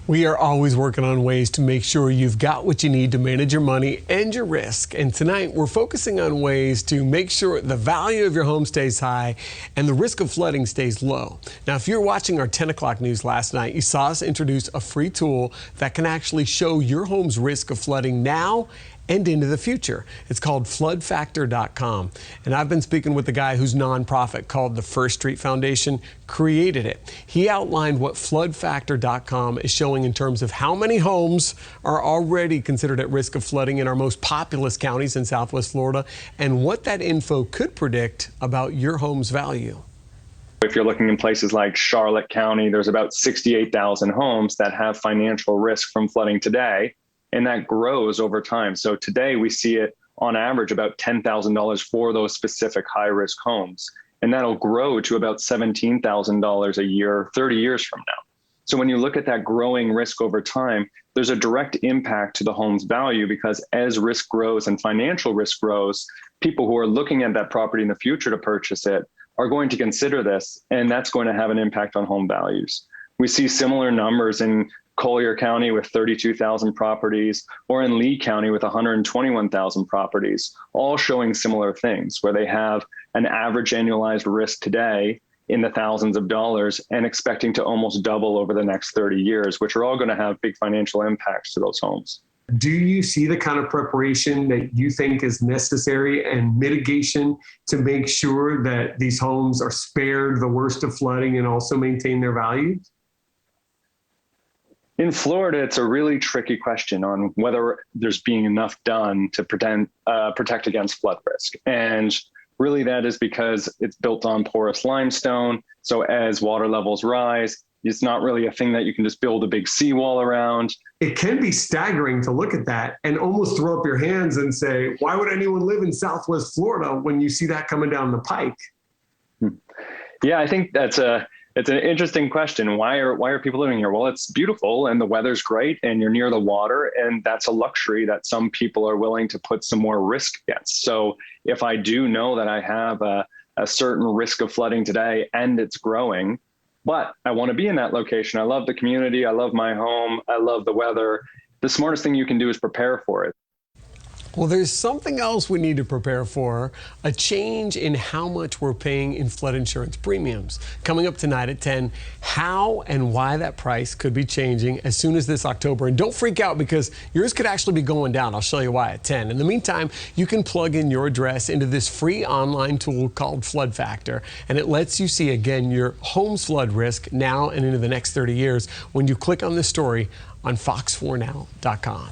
We are always working on ways to make sure you've got what you need to manage your money and your risk. And tonight we're focusing on ways to make sure the value of your home stays high and the risk of flooding stays low. Now, if you're watching our 10 o'clock news last night, you saw us introduce a free tool that can actually show your home's risk of flooding now and into the future. It's called floodfactor.com. And I've been speaking with the guy whose nonprofit called the First Street Foundation created it. He outlined what floodfactor.com is showing in terms of how many homes are already considered at risk of flooding in our most populous counties in Southwest Florida and what that info could predict about your home's value. If you're looking in places like Charlotte County, there's about 68,000 homes that have financial risk from flooding today. And that grows over time. So today we see it on average about $10,000 for those specific high risk homes. And that'll grow to about $17,000 a year, 30 years from now. So when you look at that growing risk over time, there's a direct impact to the home's value because as risk grows and financial risk grows, people who are looking at that property in the future to purchase it are going to consider this, and that's going to have an impact on home values. We see similar numbers in Collier County with 32,000 properties, or in Lee County with 121,000 properties, all showing similar things where they have an average annualized risk today in the thousands of dollars and expecting to almost double over the next 30 years, which are all going to have big financial impacts to those homes. Do you see the kind of preparation that you think is necessary and mitigation to make sure that these homes are spared the worst of flooding and also maintain their value? In Florida, it's a really tricky question on whether there's being enough done to protect against flood risk. And really that is because it's built on porous limestone. So as water levels rise, it's not really a thing that you can just build a big seawall around. It can be staggering to look at that and almost throw up your hands and say, why would anyone live in Southwest Florida when you see that coming down the pike? Yeah, I think it's an interesting question. Why are people living here? Well, it's beautiful and the weather's great and you're near the water, and that's a luxury that some people are willing to put some more risk against. So if I do know that I have a certain risk of flooding today and it's growing, but I want to be in that location, I love the community, I love my home, I love the weather, the smartest thing you can do is prepare for it. Well, there's something else we need to prepare for, a change in how much we're paying in flood insurance premiums. Coming up tonight at 10, how and why that price could be changing as soon as this October. And don't freak out because yours could actually be going down. I'll show you why at 10. In the meantime, you can plug in your address into this free online tool called Flood Factor, and it lets you see again your home's flood risk now and into the next 30 years when you click on this story on fox4now.com.